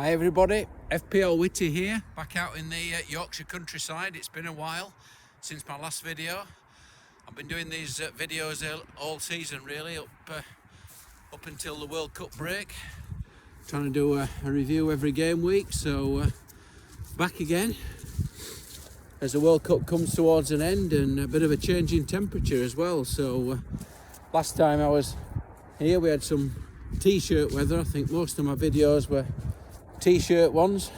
Hi everybody, FPL Witty here, back out in the Yorkshire countryside. It's been a while since my last video. I've been doing these videos all season really, up until the World Cup break. Trying to do a review every game week, so back again as the World Cup comes towards an end and a bit of a change in temperature as well. So last time I was here we had some t-shirt weather. I think most of my videos were t-shirt ones,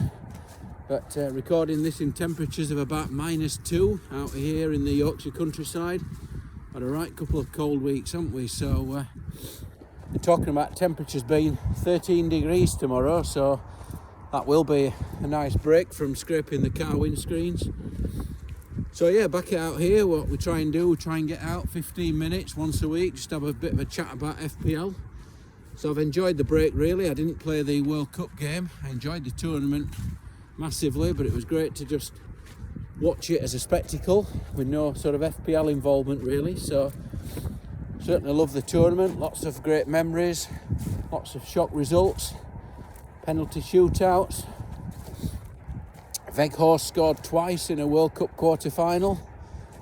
but recording this in temperatures of about -2 out here in the Yorkshire countryside. Had a right couple of cold weeks, haven't we? So we're talking about temperatures being 13 degrees tomorrow, so that will be a nice break from scraping the car windscreens. So yeah, back out here, what we try and do, we try and get out 15 minutes once a week, just have a bit of a chat about FPL. So I've enjoyed the break really. I didn't play the World Cup game. I enjoyed the tournament massively, but it was great to just watch it as a spectacle with no sort of FPL involvement really. So certainly love the tournament, lots of great memories, lots of shock results, penalty shootouts. Weghorst scored twice in a World Cup quarter-final.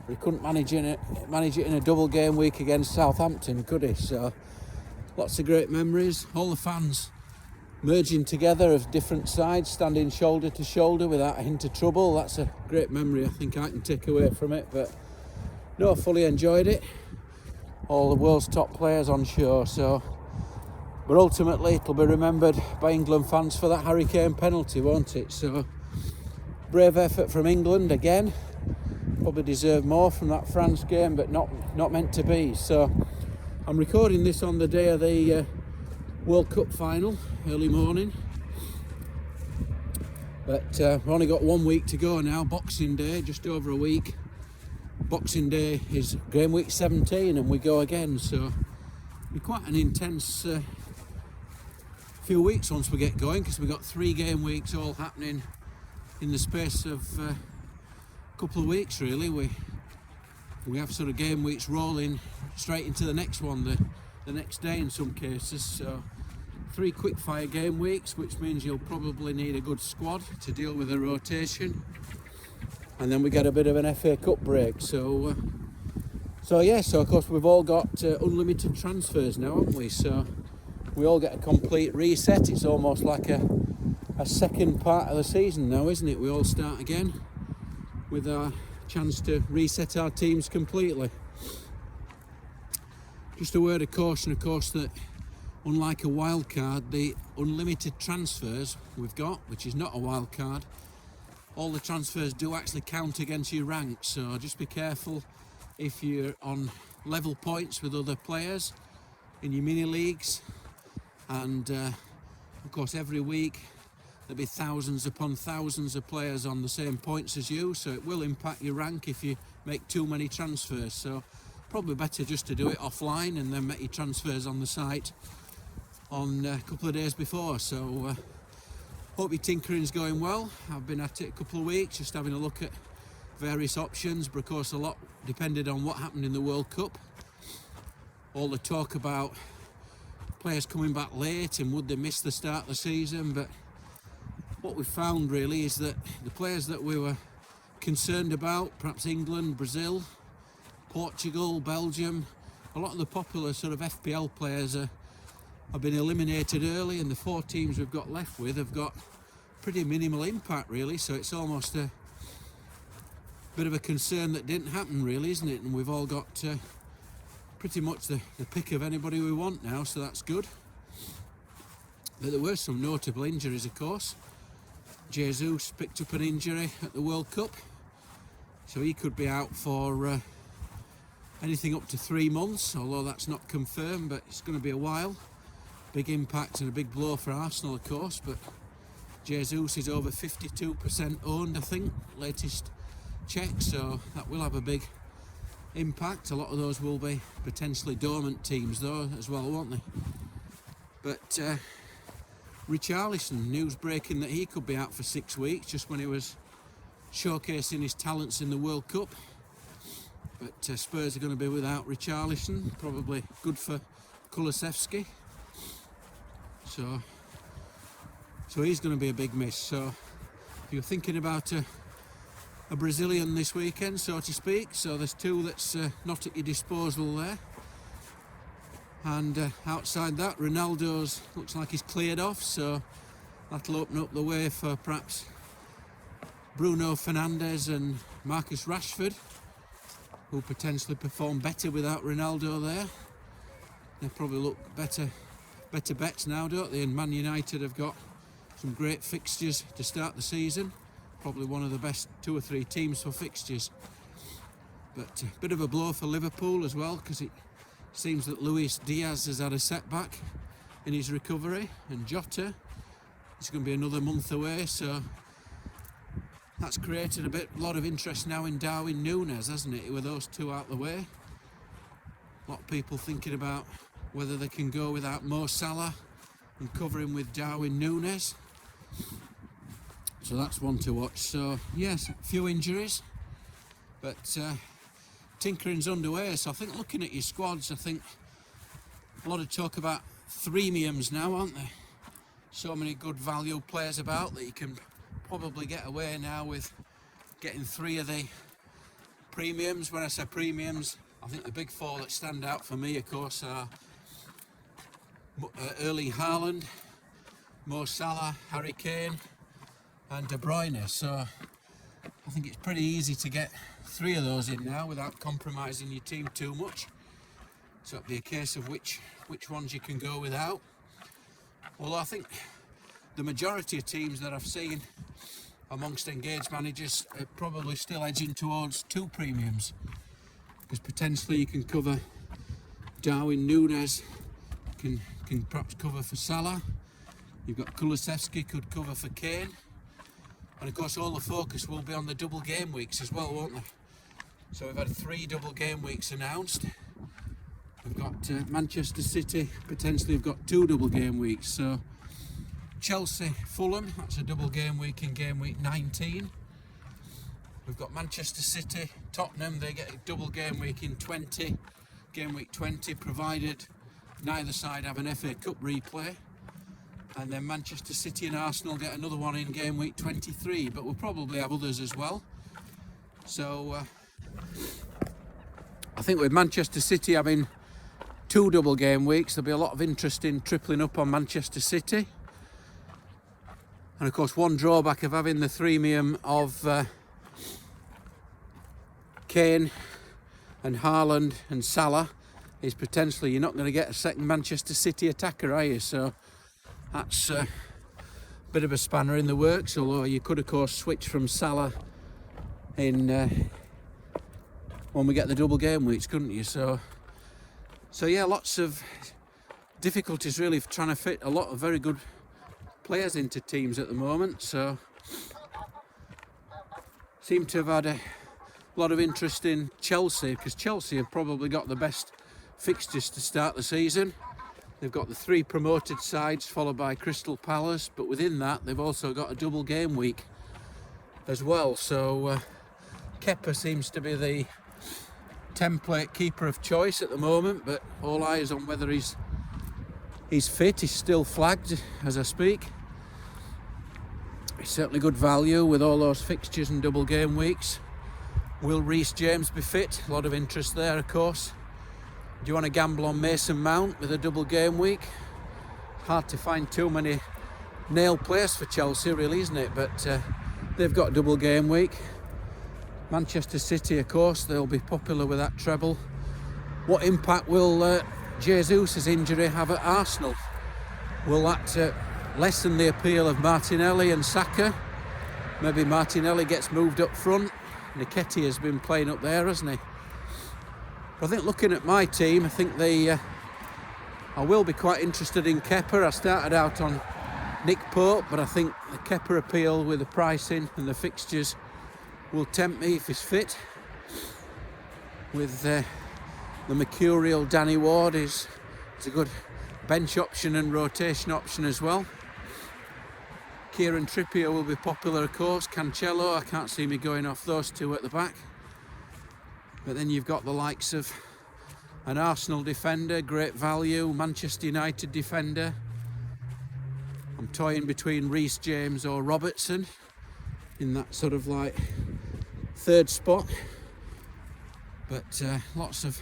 He couldn't manage it in a double game week against Southampton, could he? So lots of great memories, all the fans merging together of different sides, standing shoulder to shoulder without a hint of trouble. That's a great memory I think I can take away from it, but no, fully enjoyed it. All the world's top players on show, so but ultimately it'll be remembered by England fans for that Harry Kane penalty, won't it? So brave effort from England again. Probably deserved more from that France game, but not meant to be. So I'm recording this on the day of the World Cup final, early morning. But we've only got 1 week to go now, Boxing Day, just over a week. Boxing Day is game week 17 and we go again, so it'll be quite an intense few weeks once we get going, because we've got 3 game weeks all happening in the space of a couple of weeks really. We have sort of game weeks rolling straight into the next one, the next day in some cases. So 3 quick fire game weeks, which means you'll probably need a good squad to deal with the rotation. And then we get a bit of an FA Cup break. So yeah, so of course we've all got unlimited transfers now, haven't we? So we all get a complete reset. It's almost like a second part of the season now, isn't it? We all start again with our chance to reset our teams completely. Just a word of caution, of course, that unlike a wild card, the unlimited transfers we've got, which is not a wild card, all the transfers do actually count against your rank. So just be careful if you're on level points with other players in your mini leagues. And of course every week there'll be thousands upon thousands of players on the same points as you, so it will impact your rank if you make too many transfers. So probably better just to do it offline and then make your transfers on the site on a couple of days before. So hope your tinkering's going well. I've been at it a couple of weeks, just having a look at various options, but of course a lot depended on what happened in the World Cup. All the talk about players coming back late and would they miss the start of the season, but what we found really is that the players that we were concerned about, perhaps England, Brazil, Portugal, Belgium, a lot of the popular sort of FPL players have been eliminated early, and the 4 teams we've got left with have got pretty minimal impact really, so it's almost a bit of a concern that didn't happen really, isn't it? And we've all got pretty much the pick of anybody we want now, so that's good. But there were some notable injuries, of course. Jesus picked up an injury at the World Cup, so he could be out for anything up to 3 months, although that's not confirmed, but it's going to be a while. Big impact and a big blow for Arsenal, of course, but Jesus is over 52% owned, I think, latest check, so that will have a big impact. A lot of those will be potentially dormant teams though as well, won't they? But Richarlison, news breaking that he could be out for 6 weeks, just when he was showcasing his talents in the World Cup. But Spurs are going to be without Richarlison, probably good for Kulusevski. So So he's going to be a big miss. So if you're thinking about a Brazilian this weekend, so to speak, so there's two that's not at your disposal there. And outside that, Ronaldo's looks like he's cleared off, so that'll open up the way for perhaps Bruno Fernandes and Marcus Rashford, who potentially perform better without Ronaldo there. They probably look better bets now, don't they? And Man United have got some great fixtures to start the season. Probably one of the best 2 or 3 teams for fixtures. But a bit of a blow for Liverpool as well, because it seems that Luis Diaz has had a setback in his recovery, and Jota is going to be another month away, so that's created a lot of interest now in Darwin Núñez, hasn't it, with those two out the way. A lot of people thinking about whether they can go without Mo Salah and cover him with Darwin Núñez. So that's one to watch. So yes, a few injuries, but tinkering's underway. So I think looking at your squads, I think a lot of talk about freemiums now, aren't there? So many good value players about that you can probably get away now with getting 3 of the premiums. When I say premiums, I think the big 4 that stand out for me, of course, are Erling Haaland, Mo Salah, Harry Kane and De Bruyne. So I think it's pretty easy to get 3 of those in now without compromising your team too much. So it'll be a case of which ones you can go without. Although I think the majority of teams that I've seen amongst engaged managers are probably still edging towards 2 premiums, because potentially you can cover Darwin Núñez, can perhaps cover for Salah. You've got Kulusevski could cover for Kane. And of course all the focus will be on the double game weeks as well, won't they? So we've had 3 double game weeks announced. We've got Manchester City, potentially have got 2 double game weeks. So Chelsea, Fulham, that's a double game week in game week 19. We've got Manchester City, Tottenham, they get a double game week in game week 20, provided neither side have an FA Cup replay. And then Manchester City and Arsenal get another one in game week 23, but we'll probably have others as well. So I think with Manchester City having 2 double game weeks, there'll be a lot of interest in tripling up on Manchester City. And of course one drawback of having the freemium of Kane and Haaland and Salah is potentially you're not going to get a second Manchester City attacker, are you? So that's a bit of a spanner in the works, although you could of course switch from Salah in when we get the double game weeks, couldn't you? So yeah, lots of difficulties really for trying to fit a lot of very good players into teams at the moment. So seem to have had a lot of interest in Chelsea, because Chelsea have probably got the best fixtures to start the season. They've got the 3 promoted sides followed by Crystal Palace, but within that they've also got a double game week as well. So Kepa seems to be the template keeper of choice at the moment, but all eyes on whether he's fit. He's still flagged as I speak. It's certainly good value with all those fixtures and double game weeks. Will Reece James be fit? A lot of interest there, of course. Do you want to gamble on Mason Mount with a double game week? Hard to find too many nail players for Chelsea really, isn't it? But they've got a double game week. Manchester City, of course, they'll be popular with that treble. What impact will Jesus' injury have at Arsenal? Will that lessen the appeal of Martinelli and Saka? Maybe Martinelli gets moved up front. Nketiah has been playing up there, hasn't he? But I think looking at my team, I think I will be quite interested in Kepa. I started out on Nick Pope, but I think the Kepa appeal with the pricing and the fixtures will tempt me if he's fit. With the mercurial Danny Ward is a good bench option and rotation option as well. Kieran Trippier will be popular, of course. Cancelo, I can't see me going off those 2 at the back. But then you've got the likes of an Arsenal defender, great value, Manchester United defender. I'm toying between Reece James or Robertson in that sort of like third spot, but lots of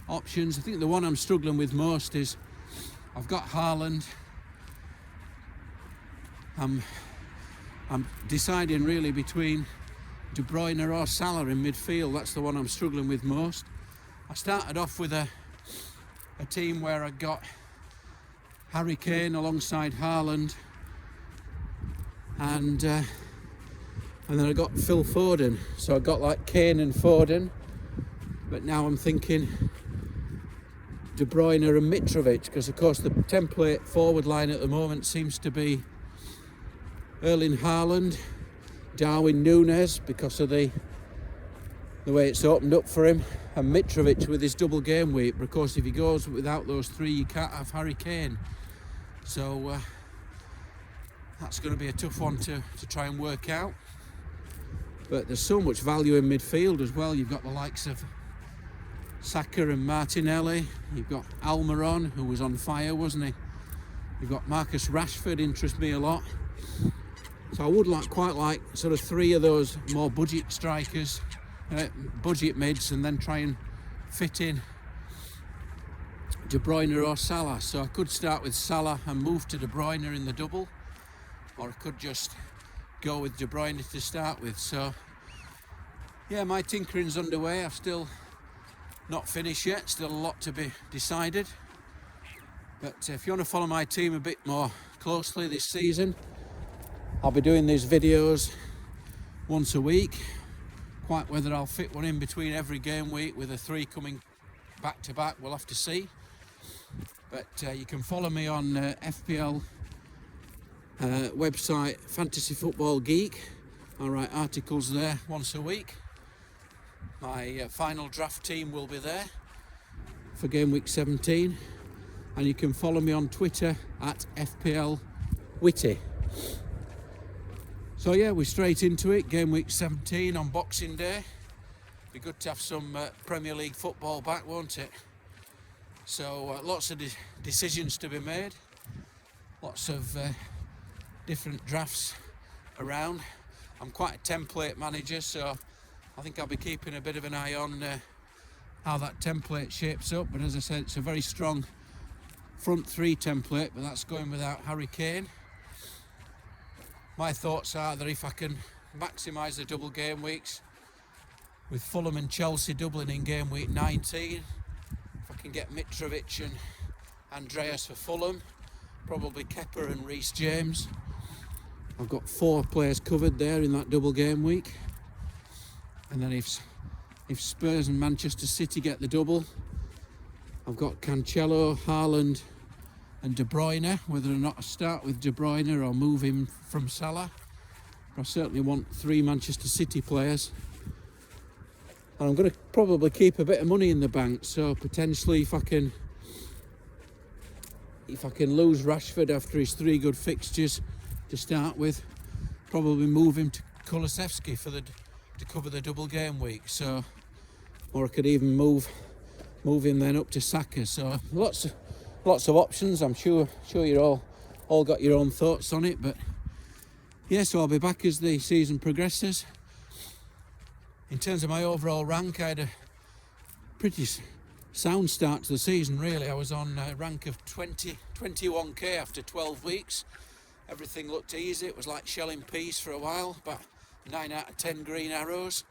options. I think the one I'm struggling with most is I've got Haaland. I'm deciding really between De Bruyne or Salah in midfield. That's the one I'm struggling with most. I started off with a team where I got Harry Kane alongside Haaland, and then I got Phil Foden. So I got like Kane and Foden, but now I'm thinking De Bruyne and Mitrovic, because of course the template forward line at the moment seems to be Erling Haaland, Darwin Núñez because of the way it's opened up for him, and Mitrovic with his double game week. But of course if he goes without those three, you can't have Harry Kane. So that's going to be a tough one to try and work out. But there's so much value in midfield as well. You've got the likes of Saka and Martinelli. You've got Almiron, who was on fire, wasn't he? You've got Marcus Rashford, interests me a lot. So I would quite like sort of three of those more budget strikers, budget mids, and then try and fit in De Bruyne or Salah. So I could start with Salah and move to De Bruyne in the double, or I could just go with De Bruyne to start with. So yeah, my tinkering's underway. I've still not finished yet, still a lot to be decided. But if you want to follow my team a bit more closely this season, I'll be doing these videos once a week. Quite whether I'll fit one in between every game week with the three coming back to back, we'll have to see. But you can follow me on FPL website Fantasy Football Geek. I write articles there once a week. My final draft team will be there for game week 17, and you can follow me on Twitter at FPL Witty. So yeah, we're straight into it. Game week 17 on Boxing Day. Be good to have some Premier League football back, won't it? So lots of decisions to be made, lots of different drafts around. I'm quite a template manager, so I think I'll be keeping a bit of an eye on how that template shapes up. But as I said, it's a very strong front three template, but that's going without Harry Kane. My thoughts are that if I can maximise the double game weeks, with Fulham and Chelsea doubling in game week 19, if I can get Mitrovic and Andreas for Fulham, probably Kepa and Reece James, I've got 4 players covered there in that double game week. And then if Spurs and Manchester City get the double, I've got Cancelo, Haaland and De Bruyne, whether or not I start with De Bruyne or move him from Salah. But I certainly want 3 Manchester City players. And I'm going to probably keep a bit of money in the bank, so potentially if I can lose Rashford after his 3 good fixtures to start with, probably move him to Kulusevski to cover the double game week. So, or I could even move him then up to Saka. So lots of options. I'm sure you're all got your own thoughts on it, but yeah, so I'll be back as the season progresses. In terms of my overall rank, I had a pretty sound start to the season, really. I was on a rank of 21k after 12 weeks. Everything looked easy. It was like shelling peas for a while, about 9 out of 10 green arrows.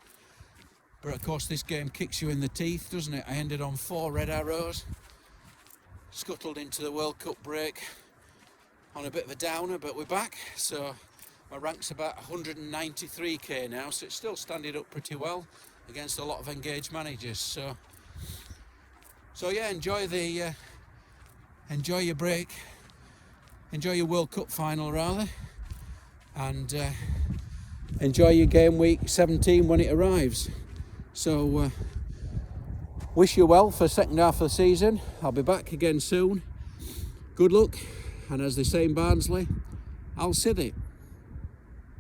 But of course this game kicks you in the teeth, doesn't it? I ended on 4 red arrows, scuttled into the World Cup break on a bit of a downer, but we're back. So my rank's about 193k now, so it's still standing up pretty well against a lot of engaged managers. So yeah, enjoy your break, enjoy your World Cup final rather, and enjoy your game week 17 when it arrives. So wish you well for the second half of the season. I'll be back again soon. Good luck, and as they say in Barnsley, I'll see it.